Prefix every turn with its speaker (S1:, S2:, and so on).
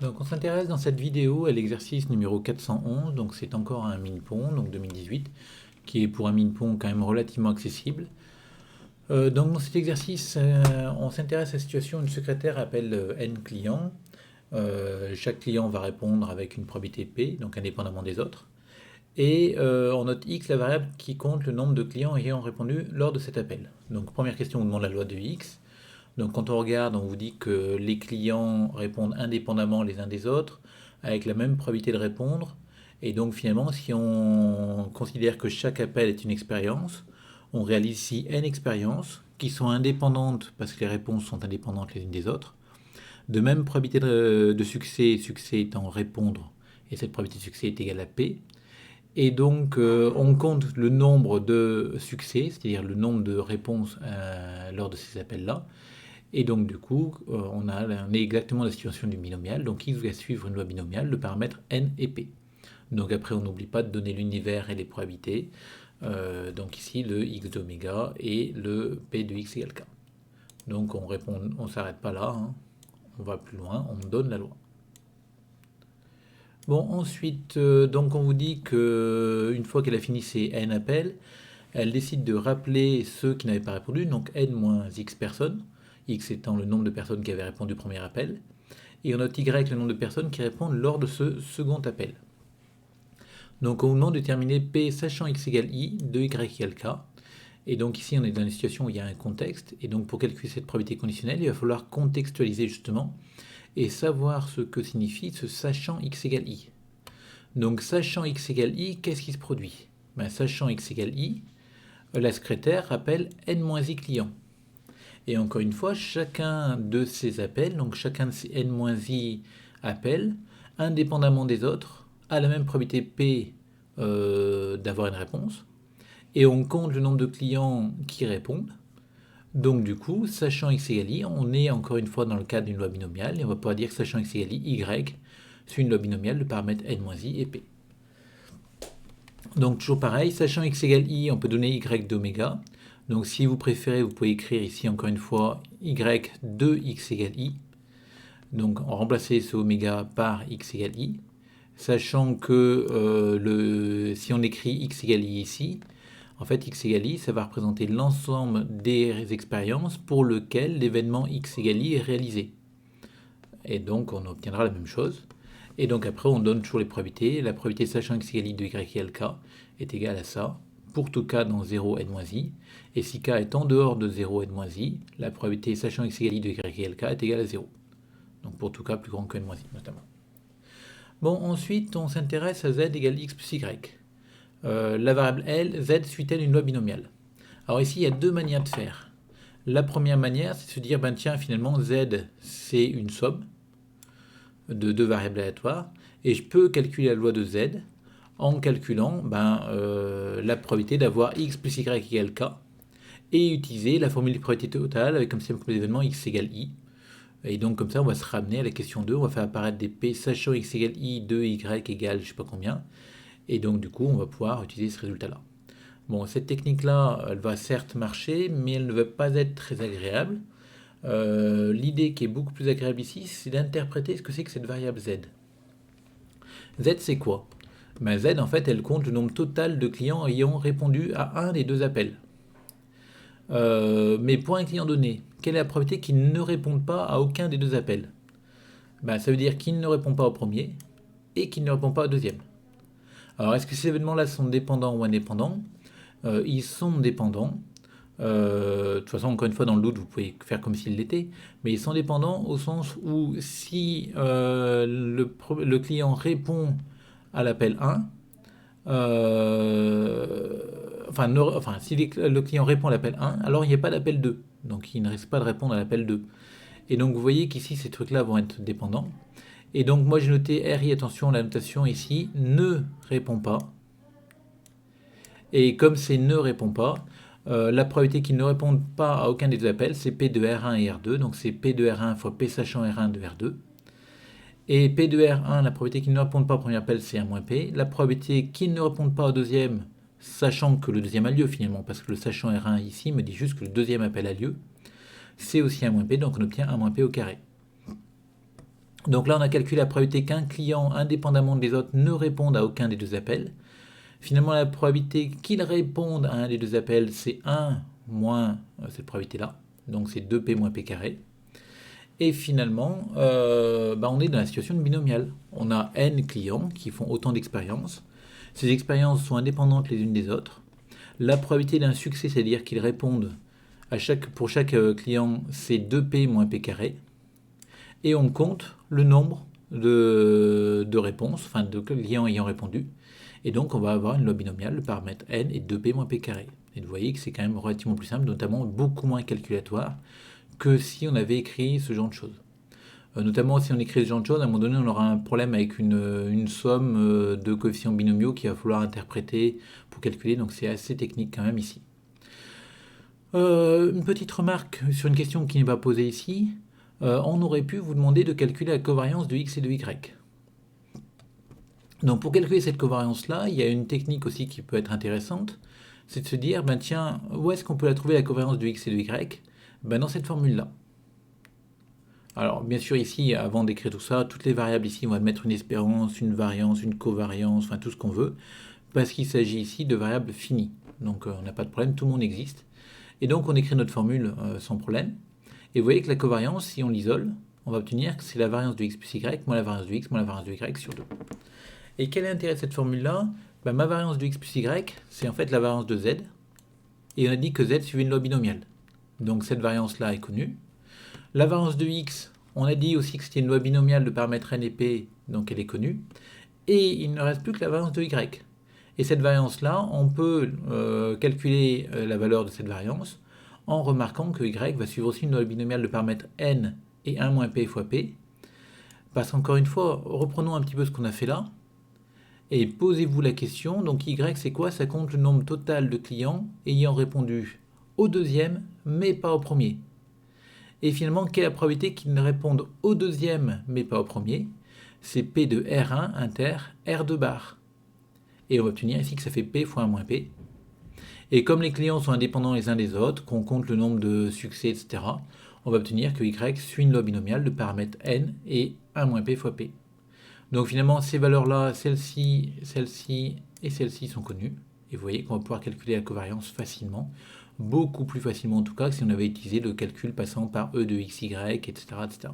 S1: Donc on s'intéresse dans cette vidéo à l'exercice numéro 411, donc c'est encore un Minpong, donc 2018, qui est pour un Minpong quand même relativement accessible. Donc dans cet exercice, on s'intéresse à la situation où une secrétaire appelle N clients. Chaque client va répondre avec une probabilité P, donc indépendamment des autres. Et on note X, la variable qui compte le nombre de clients ayant répondu lors de cet appel. Donc première question, on demande la loi de X. Donc quand on regarde, on vous dit que les clients répondent indépendamment les uns des autres, avec la même probabilité de répondre. Et donc finalement, si on considère que chaque appel est une expérience, on réalise ici n expériences qui sont indépendantes parce que les réponses sont indépendantes les unes des autres. De même probabilité de succès, succès étant répondre, et cette probabilité de succès est égale à P. Et donc on compte le nombre de succès, c'est-à-dire le nombre de réponses lors de ces appels-là. Et donc du coup, on est exactement dans la situation du binomial. Donc x va suivre une loi binomiale, le paramètre n et p. Donc après, on n'oublie pas de donner l'univers et les probabilités. Donc ici, le x d'oméga et le p de x égale k. Donc on répond, on ne s'arrête pas là, hein. On va plus loin, on donne la loi. Bon, ensuite, donc on vous dit que une fois qu'elle a fini ses n appels, elle décide de rappeler ceux qui n'avaient pas répondu, donc n moins x personnes, x étant le nombre de personnes qui avaient répondu au premier appel, et on note y le nombre de personnes qui répondent lors de ce second appel. Donc on vous demande de déterminer p sachant x égale i de y égale k, et donc ici on est dans une situation où il y a un contexte, et donc pour calculer cette probabilité conditionnelle, il va falloir contextualiser justement, et savoir ce que signifie ce sachant x égale i. Donc sachant x égale i, qu'est-ce qui se produit? Sachant x égale i, la secrétaire rappelle n-i clients. Et encore une fois, chacun de ces appels, donc chacun de ces n-i appels, indépendamment des autres, a la même probabilité P d'avoir une réponse. Et on compte le nombre de clients qui répondent. Donc du coup, sachant x égale i, on est encore une fois dans le cadre d'une loi binomiale, et on va pouvoir dire que sachant x égale i, y suit une loi binomiale de paramètres n-i et p. Donc toujours pareil, sachant x égale i, on peut donner y d'oméga. Donc si vous préférez, vous pouvez écrire ici encore une fois y de x égale i. Donc remplacer ce oméga par x égale i. Sachant que si on écrit x égale i ici, en fait x égale i, ça va représenter l'ensemble des expériences pour lequel l'événement x égale i est réalisé. Et donc on obtiendra la même chose. Et donc après on donne toujours les probabilités. La probabilité sachant x égale i de y égale k est égale à ça, pour tout k dans 0 n-i. Et si k est en dehors de 0 n-i, la probabilité sachant x égale i de y égale k est égale à 0. Donc pour tout k plus grand que n-i notamment. Bon, ensuite on s'intéresse à z égale x plus y. La variable L, z suit-elle une loi binomiale? Alors ici il y a deux manières de faire. La première manière, c'est de se dire, ben tiens, finalement z c'est une somme de deux variables aléatoires, et je peux calculer la loi de z en calculant la probabilité d'avoir x plus y égale k, et utiliser la formule de probabilité totale avec comme simple événement x égale i. Et donc comme ça on va se ramener à la question 2, on va faire apparaître des p sachant x égale i de y égale je sais pas combien, et donc du coup on va pouvoir utiliser ce résultat là. Bon, cette technique là elle va certes marcher, mais elle ne va pas être très agréable. L'idée qui est beaucoup plus agréable ici, c'est d'interpréter ce que c'est que cette variable z. Z c'est quoi? Z en fait elle compte le nombre total de clients ayant répondu à un des deux appels. Mais pour un client donné, quelle est la probabilité qu'il ne réponde pas à aucun des deux appels? Ça veut dire qu'il ne répond pas au premier et qu'il ne répond pas au deuxième. Alors est-ce que ces événements-là sont dépendants ou indépendants? Ils sont dépendants. De toute façon, encore une fois, dans le doute, vous pouvez faire comme s'ils l'étaient, mais ils sont dépendants au sens où si le client répond à l'appel 1, si le client répond à l'appel 1, alors il n'y a pas d'appel 2. Donc il ne risque pas de répondre à l'appel 2. Et donc vous voyez qu'ici, ces trucs-là vont être dépendants. Et donc moi j'ai noté RI, attention, la notation ici, ne répond pas. Et comme c'est ne répond pas, la probabilité qu'il ne réponde pas à aucun des deux appels, c'est P de R1 et R2. Donc c'est P de R1 fois P sachant R1 de R2. Et P de R1, la probabilité qu'il ne réponde pas au premier appel, c'est 1 moins P. La probabilité qu'il ne réponde pas au deuxième, sachant que le deuxième a lieu finalement, parce que le sachant R1 ici me dit juste que le deuxième appel a lieu, c'est aussi 1 moins P, donc on obtient 1 moins P au carré. Donc là, on a calculé la probabilité qu'un client, indépendamment des autres, ne réponde à aucun des deux appels. Finalement, la probabilité qu'il réponde à un des deux appels, c'est 1 moins cette probabilité-là. Donc c'est 2p moins p carré. Et finalement, on est dans la situation de binomiale. On a n clients qui font autant d'expériences. Ces expériences sont indépendantes les unes des autres. La probabilité d'un succès, c'est-à-dire qu'ils répondent pour chaque client, c'est 2p moins p carré. Et on compte le nombre de réponses, enfin de clients ayant répondu. Et donc on va avoir une loi binomiale, le paramètre n est 2p moins p carré. Et vous voyez que c'est quand même relativement plus simple, notamment beaucoup moins calculatoire que si on avait écrit ce genre de choses. Notamment si on écrit ce genre de choses, à un moment donné on aura un problème avec une somme de coefficients binomiaux qu'il va falloir interpréter pour calculer, donc c'est assez technique quand même ici. Une petite remarque sur une question qui n'est pas posée ici. On aurait pu vous demander de calculer la covariance de x et de y. Donc pour calculer cette covariance-là, il y a une technique aussi qui peut être intéressante, c'est de se dire, tiens, où est-ce qu'on peut la trouver la covariance de x et de y? Dans cette formule-là. Alors bien sûr ici, avant d'écrire tout ça, toutes les variables ici, on va mettre une espérance, une variance, une covariance, enfin tout ce qu'on veut, parce qu'il s'agit ici de variables finies. Donc on n'a pas de problème, tout le monde existe. Et donc on écrit notre formule sans problème. Et vous voyez que la covariance, si on l'isole, on va obtenir que c'est la variance de x plus y moins la variance de x moins la variance de y sur 2. Et quel est l'intérêt de cette formule-là? Ma variance de x plus y, c'est en fait la variance de z. Et on a dit que z suivait une loi binomiale. Donc cette variance-là est connue. La variance de x, on a dit aussi que c'était une loi binomiale de paramètres n et p, donc elle est connue. Et il ne reste plus que la variance de y. Et cette variance-là, on peut calculer la valeur de cette variance en remarquant que y va suivre aussi une loi binomiale de paramètres n et 1 moins p fois p. Parce qu'encore une fois, reprenons un petit peu ce qu'on a fait là. Et posez-vous la question, donc y c'est quoi? Ça compte le nombre total de clients ayant répondu au deuxième, mais pas au premier. Et finalement, quelle est la probabilité qu'ils ne répondent au deuxième, mais pas au premier? C'est P de R1 inter R2 bar. Et on va obtenir ici que ça fait P fois 1 moins P. Et comme les clients sont indépendants les uns des autres, qu'on compte le nombre de succès, etc., on va obtenir que Y suit une loi binomiale de paramètres N et 1 moins P fois P. Donc finalement, ces valeurs-là, celle-ci, celle-ci et celle-ci sont connues. Et vous voyez qu'on va pouvoir calculer la covariance facilement, beaucoup plus facilement en tout cas que si on avait utilisé le calcul passant par E de XY, etc. etc.